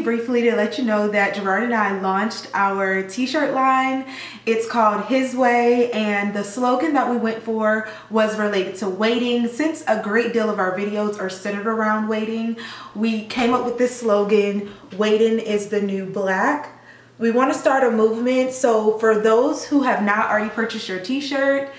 briefly to let you know that Jord and I launched our t-shirt line. It's called His Way, and the slogan that we went for was related to waiting. Since a great deal of our videos are centered around waiting, we came up with this slogan, waiting is the new black. We want to start a movement, so for those who have not already purchased your t-shirt,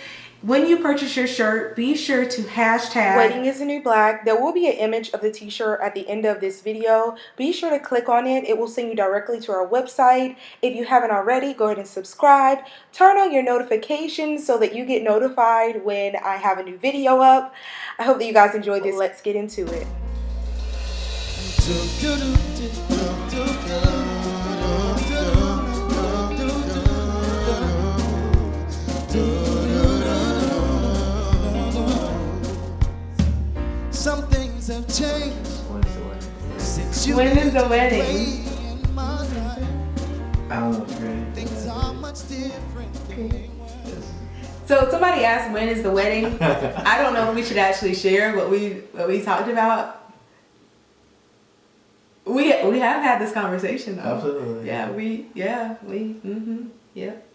when you purchase your shirt, be sure to hashtag waiting is the new black. There will be an image of the t-shirt at the end of this video. Be sure to click on it. It will send you directly to our website. If you haven't already, go ahead and subscribe. Turn on your notifications so that you get notified when I have a new video up. I hope that you guys enjoyed this. Let's get into it. Some things have changed. When is the wedding? I don't know. Things are much different. Okay. So somebody asked, when is the wedding? I don't know if we should actually share what we talked about. We have had this conversation though. Absolutely. Yeah.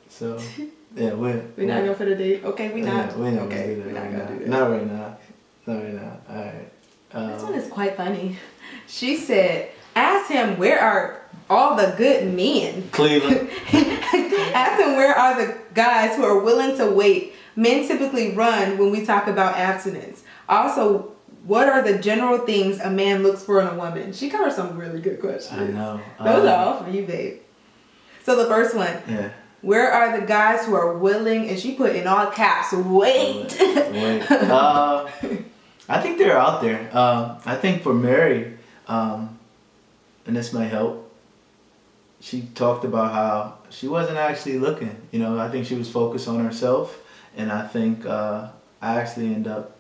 So yeah, we're not going for the date. Okay, we're not gonna gonna do that. Not right now. All right. This one is quite funny. She said, ask him, where are all the good men? Cleveland. Ask him, where are the guys who are willing to wait? Men typically run when we talk about abstinence. Also, what are the general things a man looks for in a woman? She covered some really good questions. I know. Those are all for you, babe. So the first one. Yeah. Where are the guys who are willing, and she put in all caps, wait. I think they're out there. I think for Mary, and this may help, she talked about how she wasn't actually looking. You know, I think she was focused on herself, and I think I actually ended up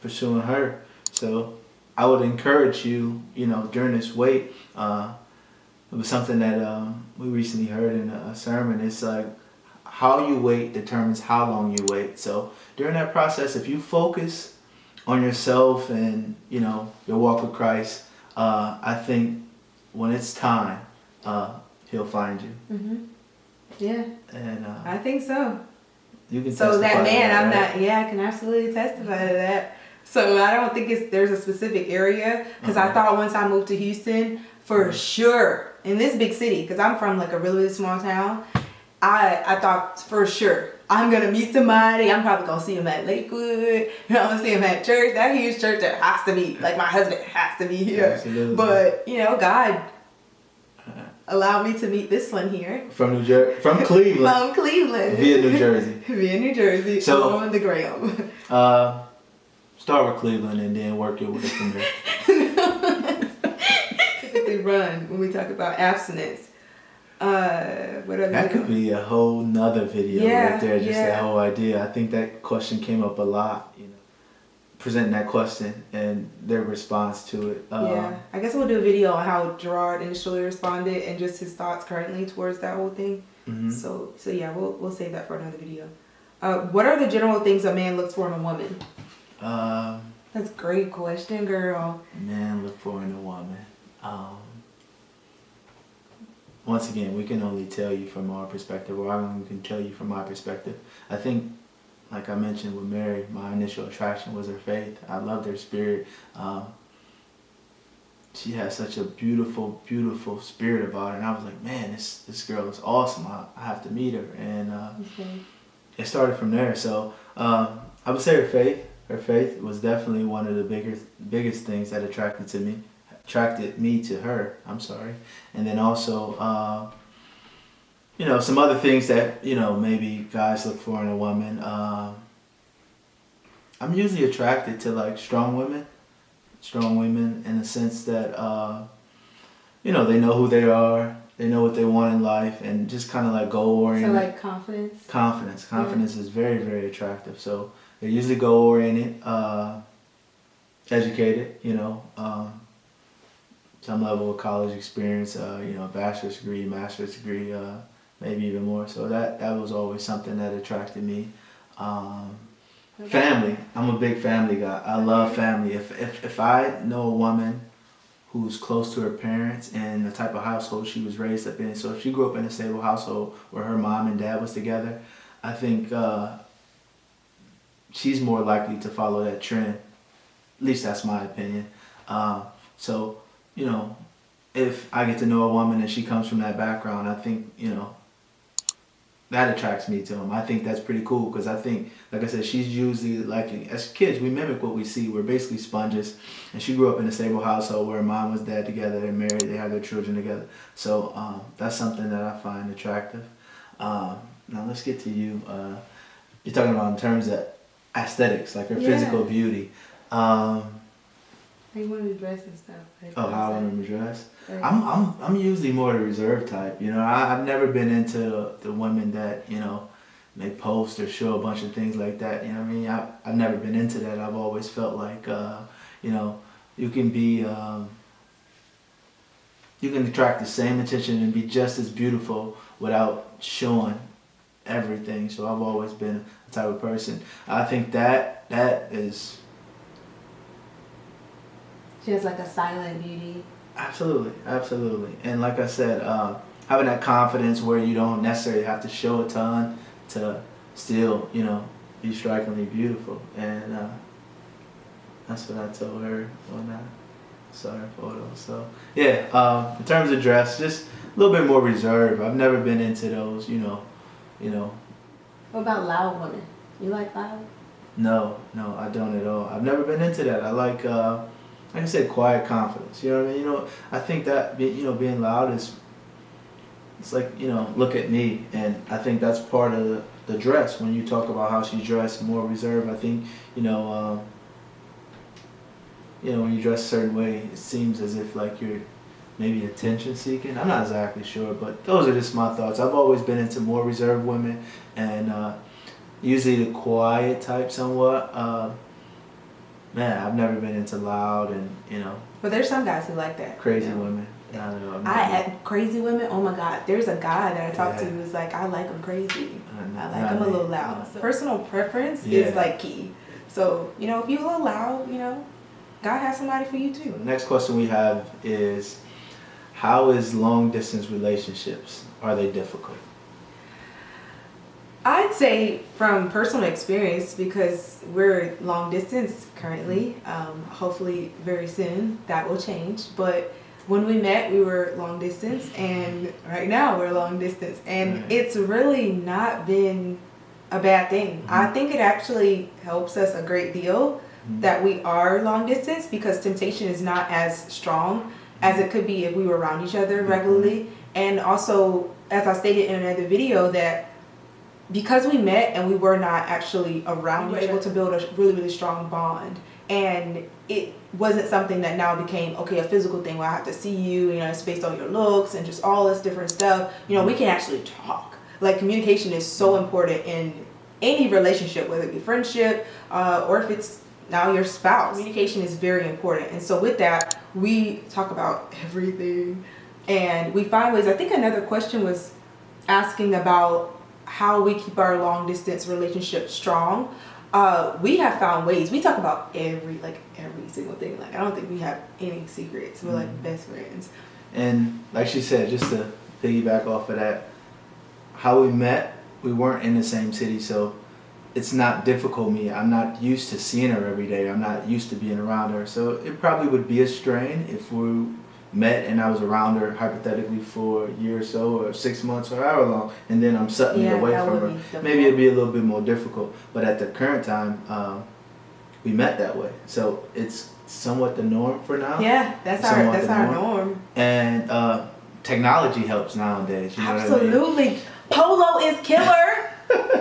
pursuing her. So I would encourage you, you know, during this wait, it was something that we recently heard in a sermon. It's like how you wait determines how long you wait. So during that process, if you focus on yourself and, you know, your walk with Christ, I think when it's time, he'll find you. Mm-hmm. Yeah. And I think so. You can so that man, that, I'm right? not. Yeah, I can absolutely testify to that. So I don't think there's a specific area, because I thought once I moved to Houston, for sure, in this big city, because I'm from like a really small town, I thought for sure I'm gonna meet somebody. I'm probably gonna see him at Lakewood. I'm gonna see him at church. That huge church that has to be like my husband has to be here. Absolutely. But you know, God allowed me to meet this one here from Cleveland. From Cleveland. Via New Jersey. Via New Jersey. So on the gram. Start with Cleveland and then work your way from there. Typically run when we talk about abstinence. That could be a whole nother video right there. Just that whole idea. I think that question came up a lot. You know, presenting that question and their response to it. I guess we'll do a video on how Jord initially responded and just his thoughts currently towards that whole thing. Mm-hmm. So yeah, we'll save that for another video. What are the general things a man looks for in a woman? That's a great question, girl. Man look for in a woman. Once again, we can only tell you from our perspective, or I only can tell you from my perspective. I think, like I mentioned with Mary, my initial attraction was her faith. I loved her spirit. She had such a beautiful, beautiful spirit about her, and I was like, man, this girl is awesome. I have to meet her, and it started from there. So I would say her faith. Her faith was definitely one of the biggest things that attracted me to her. I'm sorry. And then also, you know, some other things that, you know, maybe guys look for in a woman. I'm usually attracted to like strong women in the sense that, you know, they know who they are, they know what they want in life, and just kind of like goal oriented. So like confidence. Confidence is very, very attractive. So they're usually goal oriented, educated, you know, some level of college experience, you know, bachelor's degree, master's degree, maybe even more. So that was always something that attracted me. Family. I'm a big family guy. I love family. If I know a woman who's close to her parents and the type of household she was raised up in. So if she grew up in a stable household where her mom and dad was together, I think she's more likely to follow that trend. At least that's my opinion. So, you know, if I get to know a woman and she comes from that background, I think, you know, that attracts me to him. I think that's pretty cool because I think, like I said, she's usually like, as kids, we mimic what we see. We're basically sponges. And she grew up in a stable household where her mom was dad together, they're married, they have their children together. So that's something that I find attractive. Now let's get to you. You're talking about in terms of aesthetics, like her physical beauty. How you want to be dressed and stuff. Like, how I want to be dressed. Right. I'm usually more the reserved type. You know, I've never been into the women that, you know, they post or show a bunch of things like that. You know what I mean? I've never been into that. I've always felt like, you know, you can be, you can attract the same attention and be just as beautiful without showing everything. So I've always been the type of person. I think that is. She has like a silent beauty. Absolutely, absolutely. And like I said, having that confidence where you don't necessarily have to show a ton to still, you know, be strikingly beautiful. And that's what I told her when I saw her photo. So yeah, in terms of dress, just a little bit more reserved. I've never been into those, you know. What about loud women? You like loud? No, I don't at all. I've never been into that. I like I said, quiet confidence. You know what I mean? You know, I think that being loud is, it's like, you know, look at me, and I think that's part of the dress. When you talk about how she's dressed, more reserved, I think, you know, when you dress a certain way, it seems as if like you're maybe attention seeking. I'm not exactly sure, but those are just my thoughts. I've always been into more reserved women, and usually the quiet type somewhat. Man, I've never been into loud and, you know. But there's some guys who like that. Crazy you know? women. I crazy women, oh my God. There's a guy that I talked to who's like, I like him crazy. I like him a little loud. So personal preference is like key. So, you know, if you're a little loud, you know, God has somebody for you too. The next question we have is, how is long distance relationships? Are they difficult? I'd say from personal experience, because we're long distance currently, hopefully very soon that will change. But when we met, we were long distance, and right now we're long distance, and it's really not been a bad thing. I think it actually helps us a great deal that we are long distance, because temptation is not as strong as it could be if we were around each other regularly. And also, as I stated in another video, that because we met and we were not actually around, we were able to build a really, really strong bond. And it wasn't something that now became, okay, a physical thing where I have to see you, you know, it's based on your looks and just all this different stuff. You know, we can actually talk. Like, communication is so important in any relationship, whether it be friendship or if it's now your spouse. Communication is very important. And so with that, we talk about everything and we find ways. I think another question was asking about how we keep our long distance relationship strong. We have found ways. We talk about every single thing. Like, I don't think we have any secrets. We're like best friends. And like she said, just to piggyback off of that, how we met, we weren't in the same city, so it's not difficult me. I'm not used to seeing her every day. I'm not used to being around her. So it probably would be a strain if we met and I was around her hypothetically for a year or so, or 6 months, or however long, and then I'm suddenly away from her. Maybe it'd be a little bit more difficult. But at the current time, we met that way, so it's somewhat the norm for now. Yeah, that's our norm. And technology helps nowadays. You know Absolutely. What I mean? Polo is killer.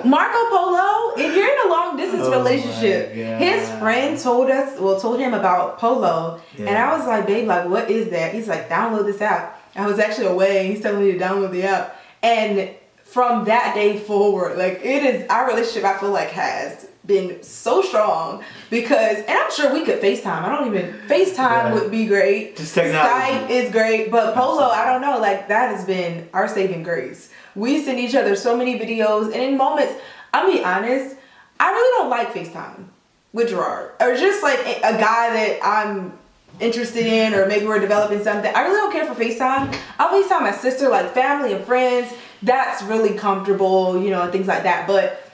Marco Polo, if you're in a long distance relationship, his friend told him about Polo, and I was like, babe, like, what is that? He's like, download this app. I was actually away, and he's telling me to download the app. And from that day forward, like, it is, our relationship, I feel like, has been so strong because, and I'm sure we could FaceTime. FaceTime would be great. Just technology. Skype is great, but Polo, I don't know, like, that has been our saving grace. We send each other so many videos, and in moments, I'll be honest, I really don't like FaceTime with Jord, or just like a guy that I'm interested in, or maybe we're developing something. I really don't care for FaceTime. I'll FaceTime my sister, like family and friends. That's really comfortable, you know, and things like that. But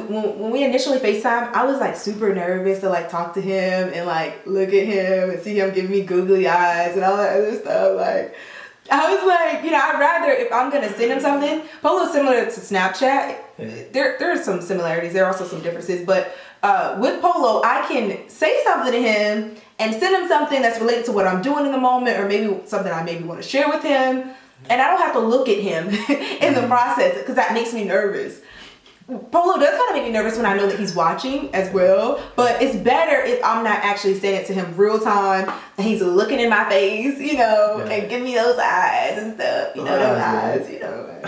when we initially FaceTime, I was like super nervous to like talk to him and like look at him and see him giving me googly eyes and all that other stuff. Like, I was like, you know, I'd rather, if I'm gonna send him something, Polo's similar to Snapchat. Yeah. There are some similarities. There are also some differences, but with Polo, I can say something to him and send him something that's related to what I'm doing in the moment, or maybe something I maybe want to share with him, and I don't have to look at him in the process, because that makes me nervous. Polo does kind of make me nervous when I know that he's watching as well, but it's better if I'm not actually saying it to him real time and he's looking in my face, you know, and giving me those eyes and stuff, you know, those eyes, you know.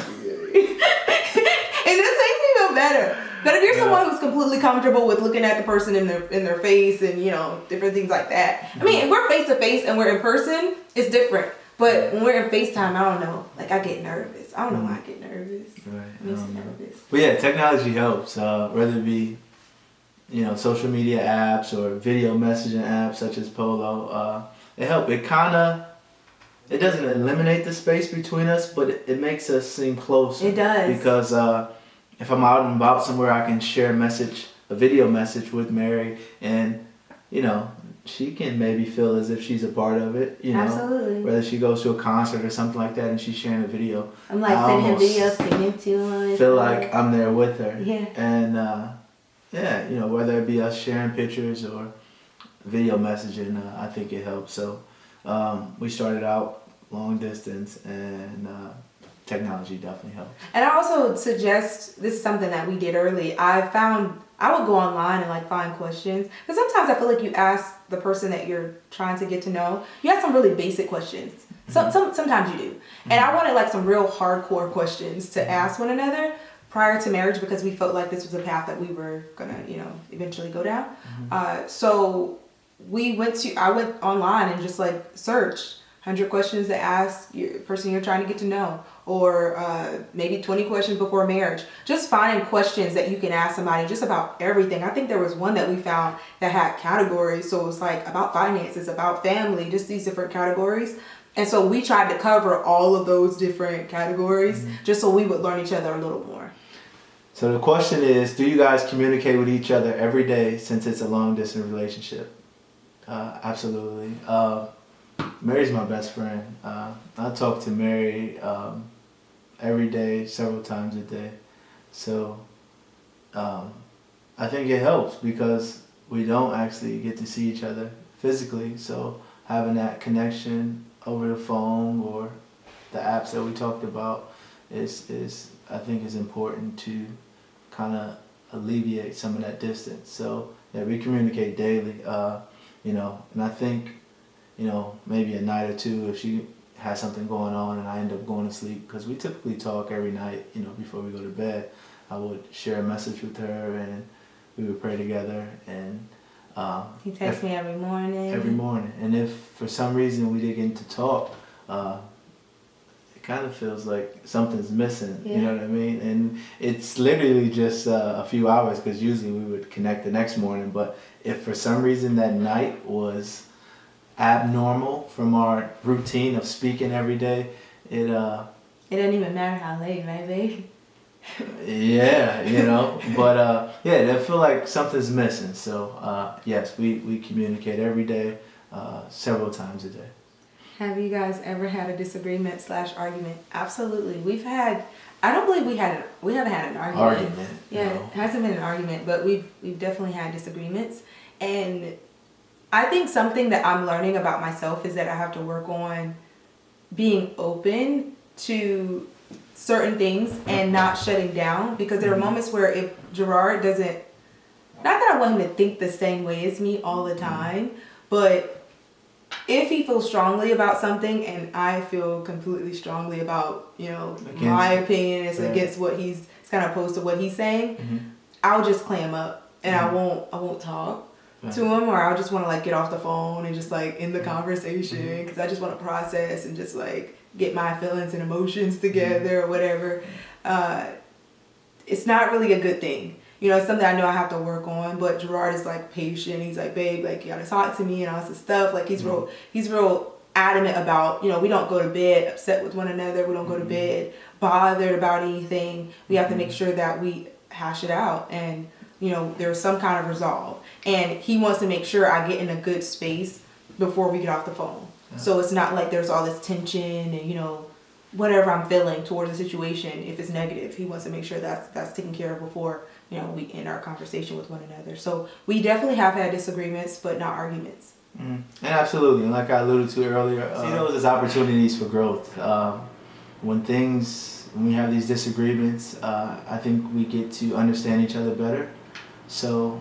It just makes me feel better. But if you're someone who's completely comfortable with looking at the person in their face and, you know, different things like that. I mean, if we're face to face and we're in person, it's different. But when we're in FaceTime, I don't know. Like, I get nervous. I don't know why I get nervous. Right. It makes me nervous. But yeah, technology helps. Whether it be, you know, social media apps or video messaging apps such as Polo, it helps. It doesn't eliminate the space between us, but it makes us seem closer. It does. Because if I'm out and about somewhere, I can share a video message with Mary, and, you know, she can maybe feel as if she's a part of it, you know. Absolutely. Whether she goes to a concert or something like that and she's sharing a video. I'm like sending him videos, singing to him. Feel like I'm there with her. Yeah. And yeah, you know, whether it be us sharing pictures or video messaging, I think it helps. So we started out long distance, and technology definitely helps. And I also suggest, this is something that we did early, I would go online and like find questions, because sometimes I feel like you ask the person that you're trying to get to know, you ask some really basic questions. Sometimes you do. And I wanted like some real hardcore questions to ask one another prior to marriage, because we felt like this was a path that we were gonna, you know, eventually go down. So I went online and just like searched 100 questions to ask your person you're trying to get to know, or maybe 20 questions before marriage. Just finding questions that you can ask somebody just about everything. I think there was one that we found that had categories. So it was like about finances, about family, just these different categories. And so we tried to cover all of those different categories just so we would learn each other a little more. So the question is, do you guys communicate with each other every day since it's a long distance relationship? Absolutely. Mary's my best friend. I talk to Mary every day, several times a day. So I think it helps because we don't actually get to see each other physically. So having that connection over the phone or the apps that we talked about is I think is important to kind of alleviate some of that distance. So yeah, we communicate daily, you know, and I think, you know, maybe a night or two if she has something going on and I end up going to sleep, because we typically talk every night, you know, before we go to bed. I would share a message with her and we would pray together, and he texts me every morning. Every morning. And if for some reason we didn't get to talk, it kind of feels like something's missing, you know what I mean? And it's literally just a few hours, because usually we would connect the next morning, but if for some reason that night was abnormal from our routine of speaking every day, it doesn't even matter how late, right, babe? Yeah, you know, but yeah, I feel like something's missing. So yes, we communicate every day, several times a day. Have you guys ever had a disagreement / argument? Absolutely. I don't believe we haven't had an argument. Yeah, no. It hasn't been an argument, but we've definitely had disagreements. And I think something that I'm learning about myself is that I have to work on being open to certain things and not shutting down, because there are moments where if Gerard doesn't, not that I want him to think the same way as me all the time, but if he feels strongly about something and I feel completely strongly about, you know, my opinion is against what it's kind of opposed to what he's saying, I'll just clam up and I won't talk to him, or I'll just want to like get off the phone and just like end the conversation, because I just want to process and just like get my feelings and emotions together or whatever. It's not really a good thing. You know, it's something I know I have to work on, but Gerard is like patient. He's like, babe, like you gotta talk to me and all this stuff. Like he's real adamant about, you know, we don't go to bed upset with one another. We don't go to bed bothered about anything. We have to make sure that we hash it out and, you know, there's some kind of resolve. And he wants to make sure I get in a good space before we get off the phone. Yeah. So it's not like there's all this tension and, you know, whatever I'm feeling towards the situation, if it's negative, he wants to make sure that's taken care of before, you know, we end our conversation with one another. So we definitely have had disagreements, but not arguments. And absolutely, and like I alluded to earlier, see those as opportunities for growth. When we have these disagreements, I think we get to understand each other better. So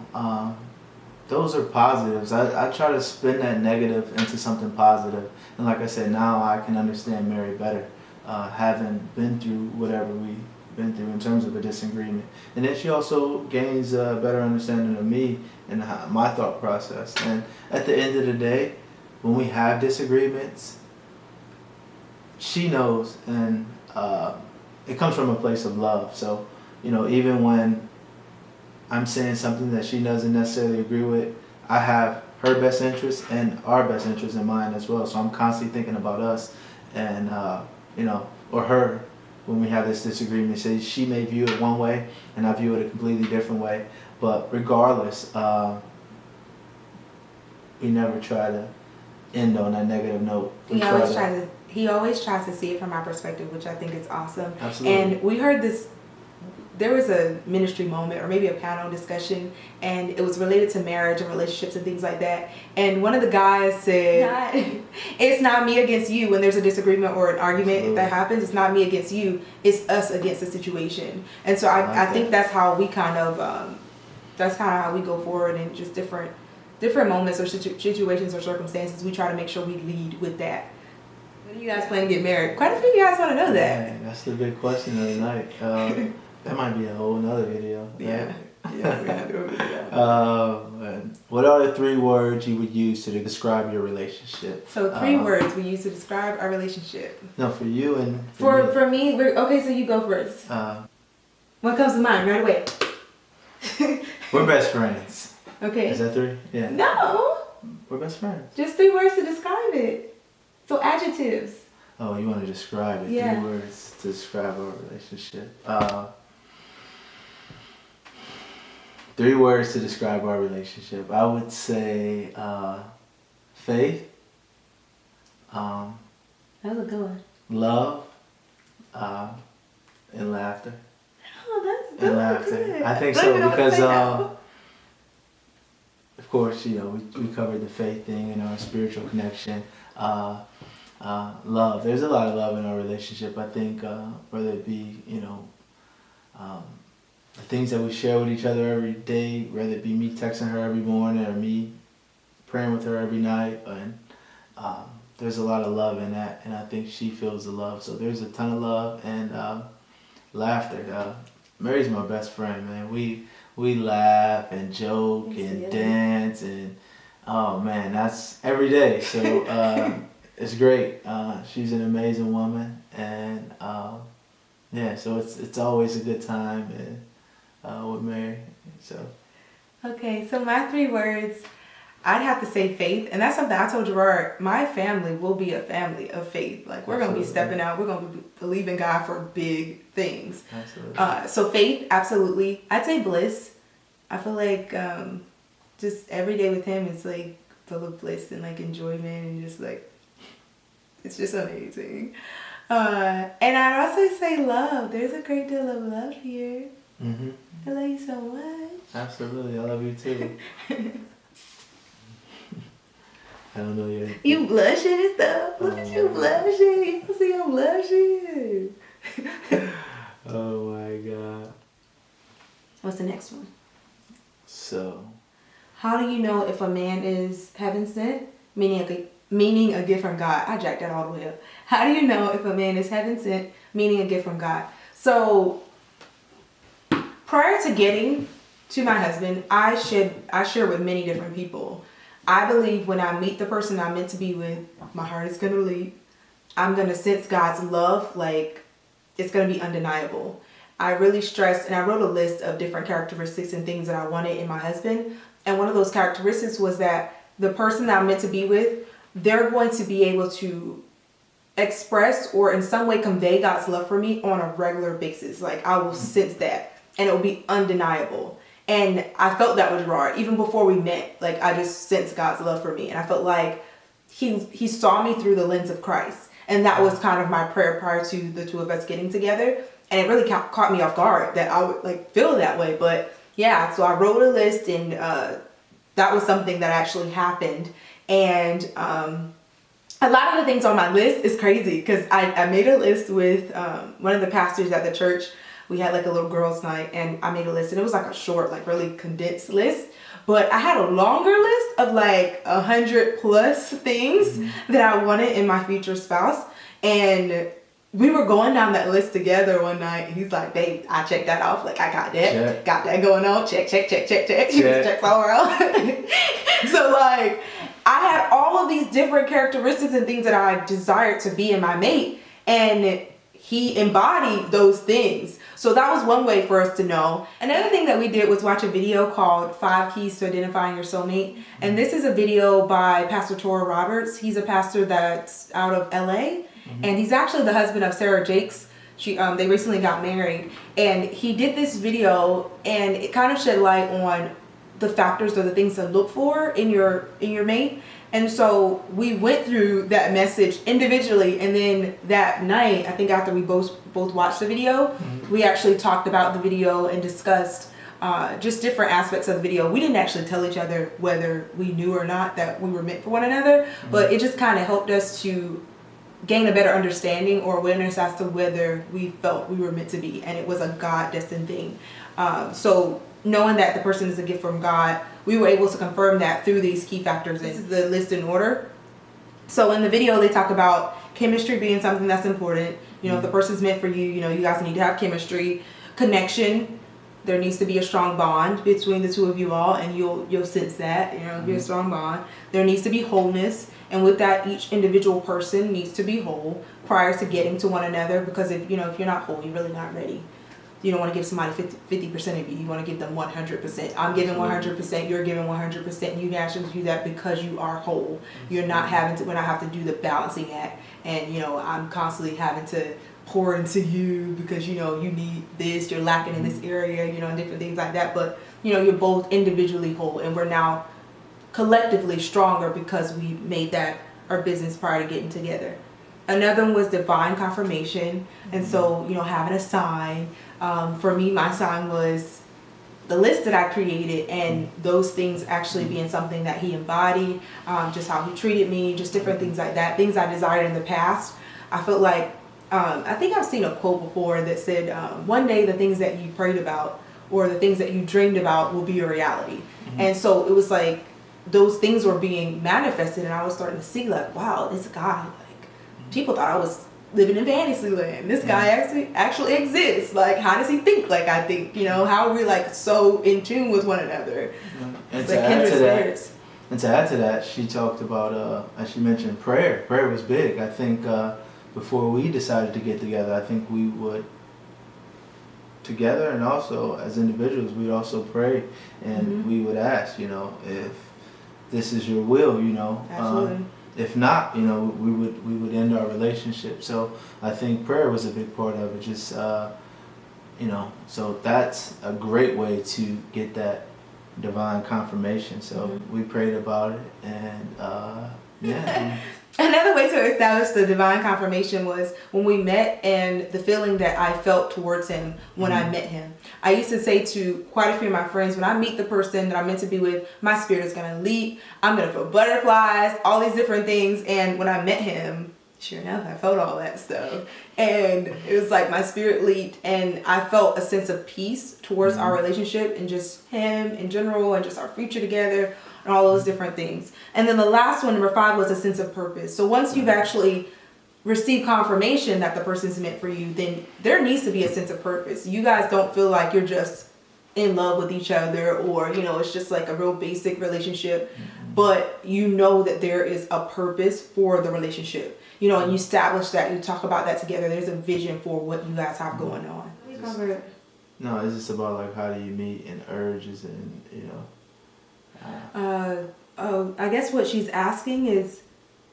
those are positives. I try to spin that negative into something positive. And like I said, now I can understand Mary better, having been through whatever we've been through in terms of a disagreement. And then she also gains a better understanding of me and my thought process. And at the end of the day, when we have disagreements, she knows, and it comes from a place of love. So, you know, even when I'm saying something that she doesn't necessarily agree with, I have her best interest and our best interest in mind as well. So I'm constantly thinking about us and, you know, or her when we have this disagreement. So she may view it one way and I view it a completely different way. But regardless, we never try to end on a negative note. He always tries to see it from our perspective, which I think is awesome. Absolutely. And we heard this, there was a ministry moment or maybe a panel discussion, and it was related to marriage and relationships and things like that. And one of the guys said, it's not me against you when there's a disagreement or an argument that happens. It's not me against you. It's us against the situation. And so I think that's how we that's kind of how we go forward in just different moments or situations or circumstances. We try to make sure we lead with that. When do you guys plan to get married? Quite a few of you guys want to know that. Yeah, that's the big question of the night. That might be a whole nother video. Yeah, we're gonna do a video. What are the 3 words you would use to describe your relationship? So 3 words we use to describe our relationship. No, for you and for me. Okay, so you go first. What comes to mind right away? We're best friends. Okay. Is that 3? Yeah. No. We're best friends. Just 3 words to describe it. So adjectives. Oh, you want to describe it? Yeah. 3 words to describe our relationship. 3 words to describe our relationship. I would say faith. That was a good one. Love. And laughter. Oh, that's and laughter. good. I think Don't so even know what to because say now. of course, you know, we covered the faith thing and our spiritual connection. Love. There's a lot of love in our relationship. I think whether it be, you know, the things that we share with each other every day, whether it be me texting her every morning or me praying with her every night, and there's a lot of love in that, and I think she feels the love. So there's a ton of love and laughter. Mary's my best friend, man. We laugh and joke and dance and oh man, that's every day. So it's great. She's an amazing woman, and yeah, so it's always a good time and with Mary. So okay, so my 3 words, I'd have to say faith, and that's something I told Gerard. My family will be a family of faith. Like we're gonna be stepping out. We're gonna be believing God for big things. Absolutely. So faith, absolutely. I'd say bliss. I feel like just every day with him is like full of bliss and like enjoyment and just like it's just amazing. And I'd also say love. There's a great deal of love here. Mm-hmm. I love you so much. Absolutely, I love you too. I don't know yet. You blushing and stuff. Look at you blushing. You see I'm blushing. Oh my God. What's the next one? So. How do you know if a man is heaven sent? Meaning a gift from God. I jacked that all the way up. How do you know if a man is heaven sent? Meaning a gift from God. So prior to getting to my husband, I share with many different people. I believe when I meet the person I'm meant to be with, my heart is going to leap. I'm going to sense God's love, like it's going to be undeniable. I really stressed, and I wrote a list of different characteristics and things that I wanted in my husband. And one of those characteristics was that the person that I'm meant to be with, they're going to be able to express or in some way convey God's love for me on a regular basis. Like, I will sense that, and it will be undeniable. And I felt that with Jord even before we met. Like, I just sensed God's love for me, and I felt like he saw me through the lens of Christ. And that was kind of my prayer prior to the two of us getting together. And it really caught me off guard that I would like feel that way. But yeah, so I wrote a list, and that was something that actually happened. And a lot of the things on my list is crazy, because I made a list with one of the pastors at the church. We had like a little girls' night, and I made a list, and it was like a short, like really condensed list. But I had a longer list of like 100+ things that I wanted in my future spouse. And we were going down that list together one night, and he's like, babe, I checked that off. Like, I got that. Check. Got that going on. Check. Checks all around. So like, I had all of these different characteristics and things that I desired to be in my mate, and he embodied those things. So that was one way for us to know. Another thing that we did was watch a video called 5 Keys to Identifying Your Soulmate. And this is a video by Pastor Tora Roberts. He's a pastor that's out of LA. And he's actually the husband of Sarah Jakes. They recently got married. And he did this video, and it kind of shed light on the factors or the things to look for in your mate. And so we went through that message individually, and then that night, I think after we both watched the video, we actually talked about the video and discussed just different aspects of the video. We didn't actually tell each other whether we knew or not that we were meant for one another, but it just kind of helped us to gain a better understanding or awareness as to whether we felt we were meant to be, and it was a God destined thing. So knowing that the person is a gift from God, we were able to confirm that through these key factors. This is the list in order. So in the video, they talk about chemistry being something that's important. You know, if the person's meant for you, you know, you guys need to have chemistry. Connection, there needs to be a strong bond between the two of you all, and you'll sense that, you know, be a strong bond. There needs to be wholeness, and with that, each individual person needs to be whole prior to getting to one another, because if you're not whole, you're really not ready. You don't want to give somebody 50% of you. You want to give them 100%. I'm giving 100%. You're giving 100%. And you naturally do that because you are whole. You're not having to, when I have to do the balancing act, and I'm constantly having to pour into you because you need this, you're lacking in this area, and different things like that. But you're both individually whole, and we're now collectively stronger because we made that our business prior to getting together. Another one was divine confirmation, and so having a sign. For me, my sign was the list that I created, and those things actually being something that he embodied, just how he treated me, just different things like that, things I desired in the past. I felt like, I think I've seen a quote before that said, one day the things that you prayed about or the things that you dreamed about will be your reality. And so it was like those things were being manifested, and I was starting to see like, wow, this guy, like people thought I was living in fantasy land. This guy actually exists. Like, how does he think like I think? How are we like so in tune with one another? And it's to like add kindred to that, spirits. and to add to that, she talked about, as she mentioned, prayer. Prayer was big. I think before we decided to get together, I think we would together, and also as individuals, we'd also pray, and we would ask, if this is your will, Absolutely. If not, we would end our relationship. So I think prayer was a big part of it. Just so that's a great way to get that divine confirmation. So we prayed about it, and yeah. Another way to establish the divine confirmation was when we met, and the feeling that I felt towards him when I met him. I used to say to quite a few of my friends, when I meet the person that I'm meant to be with, my spirit is going to leap. I'm going to feel butterflies, all these different things. And when I met him, sure enough, I felt all that stuff. And it was like my spirit leaped, and I felt a sense of peace towards our relationship and just him in general, and just our future together, and all those different things. And then the last one, number 5, was a sense of purpose. So once you've actually received confirmation that the person's meant for you, then there needs to be a sense of purpose. You guys don't feel like you're just in love with each other, or it's just like a real basic relationship, but that there is a purpose for the relationship, and you establish that, you talk about that together. There's a vision for what you guys have going on. Cover it. No, it's just about like how do you meet and urges and I guess what she's asking is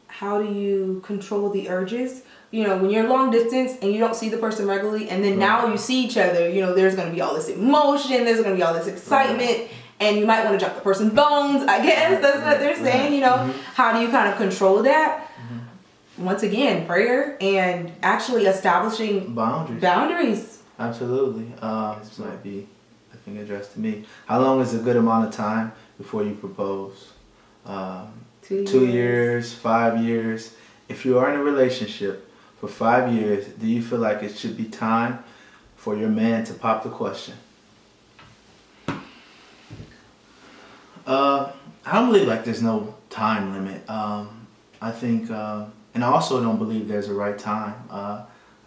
how do you control the urges? When you're long distance and you don't see the person regularly, and then now you see each other, there's going to be all this emotion, there's going to be all this excitement, and you might want to drop the person's bones, I guess. That's what they're saying, How do you kind of control that? Once again, prayer and actually establishing boundaries. Absolutely. This might be a thing addressed to me. How long is a good amount of time before you propose? 2 years, 5 years. If you are in a relationship for 5 years, do you feel like it should be time for your man to pop the question? I don't believe like there's no time limit. I think, and I also don't believe there's a right time.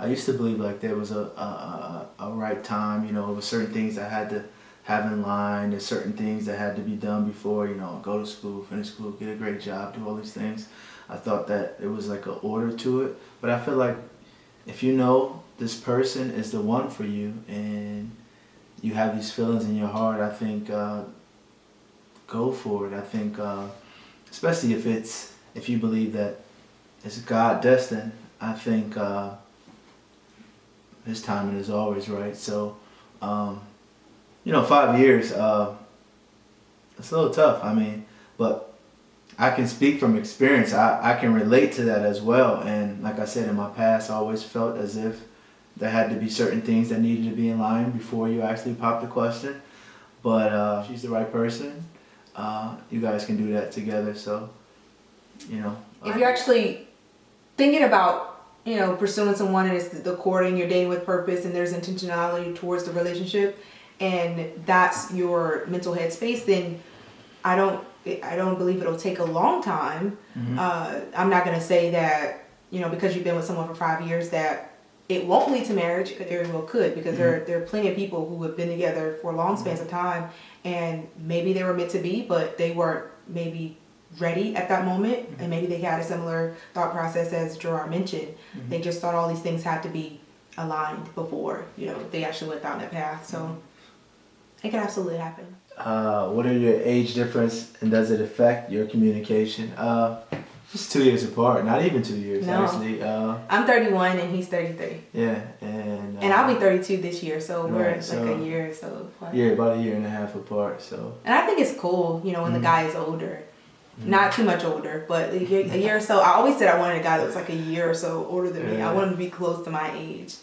I used to believe like there was a right time, there were certain things I had to have in line, there's certain things that had to be done before, go to school, finish school, get a great job, do all these things. I thought that it was like an order to it, but I feel like if you know this person is the one for you and you have these feelings in your heart, I think go for it. I think especially if you believe that it's God destined, I think his timing is always right. So 5 years, it's a little tough. But I can speak from experience. I can relate to that as well. And like I said, in my past, I always felt as if there had to be certain things that needed to be in line before you actually pop the question. But if she's the right person, you guys can do that together. So, If you're actually thinking about, pursuing someone and it's the courting, you're dating with purpose and there's intentionality towards the relationship and that's your mental headspace, then I don't believe it'll take a long time. I'm not going to say that, because you've been with someone for 5 years that it won't lead to marriage. It very well could, because there are plenty of people who have been together for long spans of time and maybe they were meant to be, but they weren't maybe ready at that moment, and maybe they had a similar thought process as Jord mentioned. They just thought all these things had to be aligned before, they actually went down that path. So it can absolutely happen. What are your age difference and does it affect your communication? Just 2 years apart, not even 2 years actually. I'm 31 and he's 33. Yeah, and I'll be 32 this year, so we're like so a year or so apart. Yeah, about a year and a half apart. So. And I think it's cool, when the guy is older. Not too much older, but a year or so. I always said I wanted a guy that was like a year or so older than me. I wanted him to be close to my age.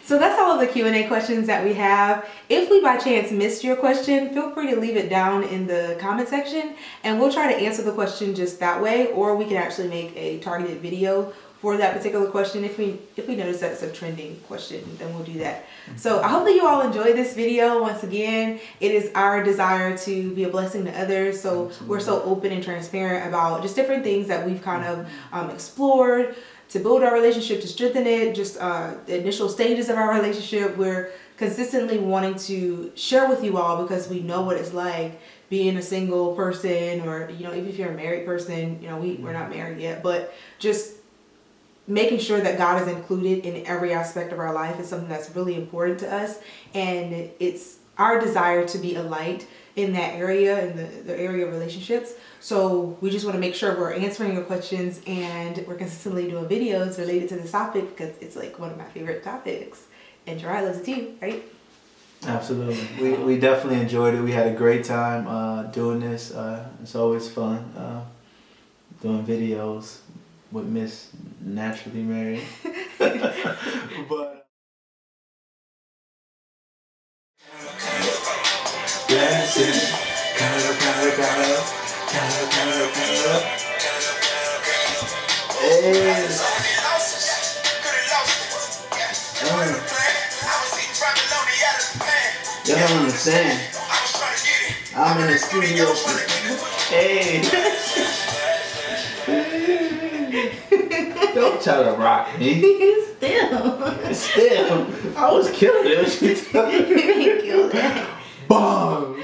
So that's all of the Q&A questions that we have. If we by chance missed your question, feel free to leave it down in the comment section and we'll try to answer the question just that way, or we can actually make a targeted video for that particular question. If we notice that it's a trending question, then we'll do that. So I hope that you all enjoyed this video. Once again, it is our desire to be a blessing to others. So we're so open and transparent about just different things that we've kind of explored to build our relationship, to strengthen it, just the initial stages of our relationship. We're consistently wanting to share with you all because we know what it's like being a single person, or even if you're a married person, we're not married yet, but just making sure that God is included in every aspect of our life is something that's really important to us, and it's our desire to be a light in that area, in the area of relationships. So we just want to make sure we're answering your questions and we're consistently doing videos related to this topic because it's like one of my favorite topics, and Jord loves it too, right? Absolutely. We definitely enjoyed it. We had a great time doing this. It's always fun doing videos with Msnaturallymary. But blessing, you don't understand. I'm in the studio. Hey. Don't try to rock me. Still. I was killing it. You ain't killed that. Bomb.